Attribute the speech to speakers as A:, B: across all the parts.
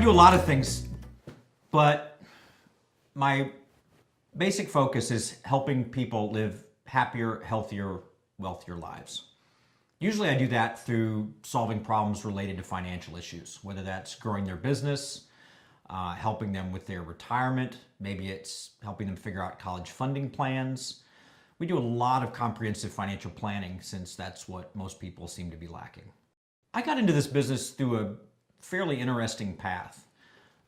A: do a lot of things, but my basic focus is helping people live happier, healthier, wealthier lives. Usually I do that through solving problems related to financial issues, whether that's growing their business, helping them with their retirement, maybe it's helping them figure out college funding plans. We do a lot of comprehensive financial planning since that's what most people seem to be lacking. I got into this business through a fairly interesting path.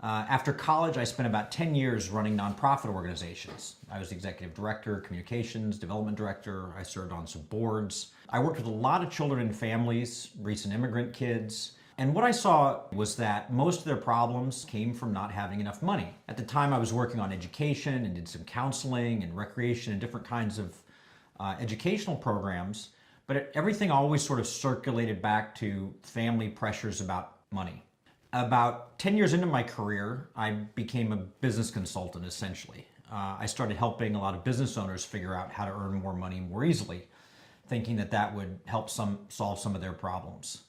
A: After college, I spent about 10 years running nonprofit organizations. I was the executive director, communications, development director. I served on some boards. I worked with a lot of children and families, recent immigrant kids. And what I saw was that most of their problems came from not having enough money. At the time, I was working on education and did some counseling and recreation and different kinds of educational programs. But everything always sort of circulated back to family pressures about money. About 10 years into my career, I became a business consultant, essentially. I started helping a lot of business owners figure out how to earn more money more easily, thinking that that would help solve some of their problems.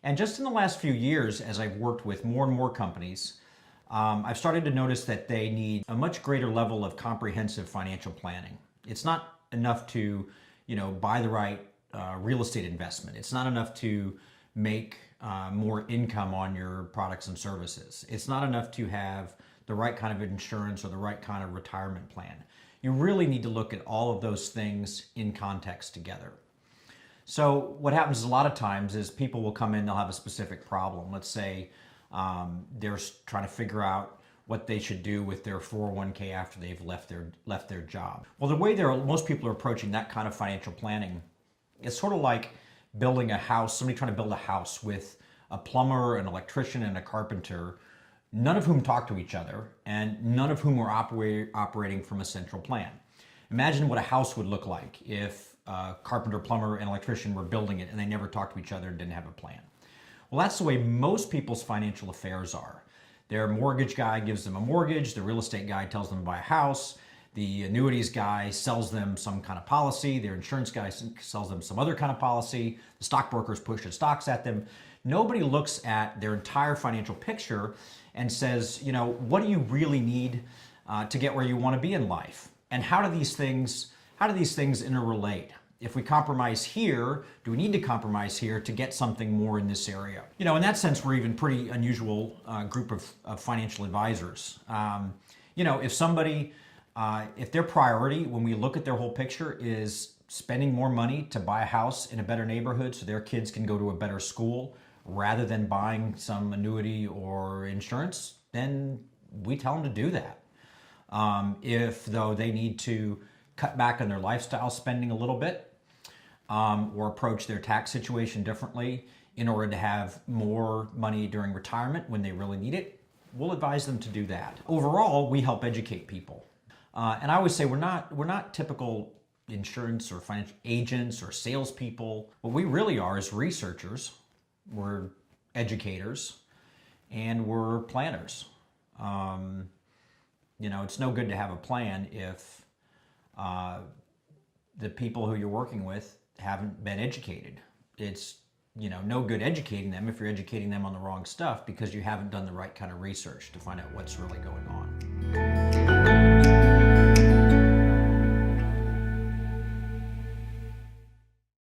A: And just in the last few years, as I've worked with more and more companies, I've started to notice that they need a much greater level of comprehensive financial planning. It's not enough to, buy the right real estate investment. It's not enough to make more income on your products and services. It's not enough to have the right kind of insurance or the right kind of retirement plan. You really need to look at all of those things in context together. So what happens a lot of times is people will come in, they'll have a specific problem. Let's say they're trying to figure out what they should do with their 401k after they've left their job. Well, the way most people are approaching that kind of financial planning is sort of like building a house, somebody trying to build a house with a plumber, an electrician, and a carpenter, none of whom talk to each other, and none of whom are operating from a central plan. Imagine what a house would look like if a carpenter, plumber, and electrician were building it and they never talked to each other and didn't have a plan. Well, that's the way most people's financial affairs are. Their mortgage guy gives them a mortgage, the real estate guy tells them to buy a house, the annuities guy sells them some kind of policy, their insurance guy sells them some other kind of policy, the stockbrokers push the stocks at them. Nobody looks at their entire financial picture and says, what do you really need to get where you want to be in life? And how do these things interrelate? If we compromise here, do we need to compromise here to get something more in this area? In that sense, we're even pretty unusual group of financial advisors. If their priority, when we look at their whole picture, is spending more money to buy a house in a better neighborhood so their kids can go to a better school rather than buying some annuity or insurance, then we tell them to do that. If, though, they need to cut back on their lifestyle spending a little bit or approach their tax situation differently in order to have more money during retirement when they really need it, we'll advise them to do that. Overall, we help educate people. And I always say we're not typical insurance or financial agents or salespeople. What we really are is researchers. We're educators, and we're planners. It's no good to have a plan if the people who you're working with haven't been educated. It's no good educating them if you're educating them on the wrong stuff because you haven't done the right kind of research to find out what's really going on.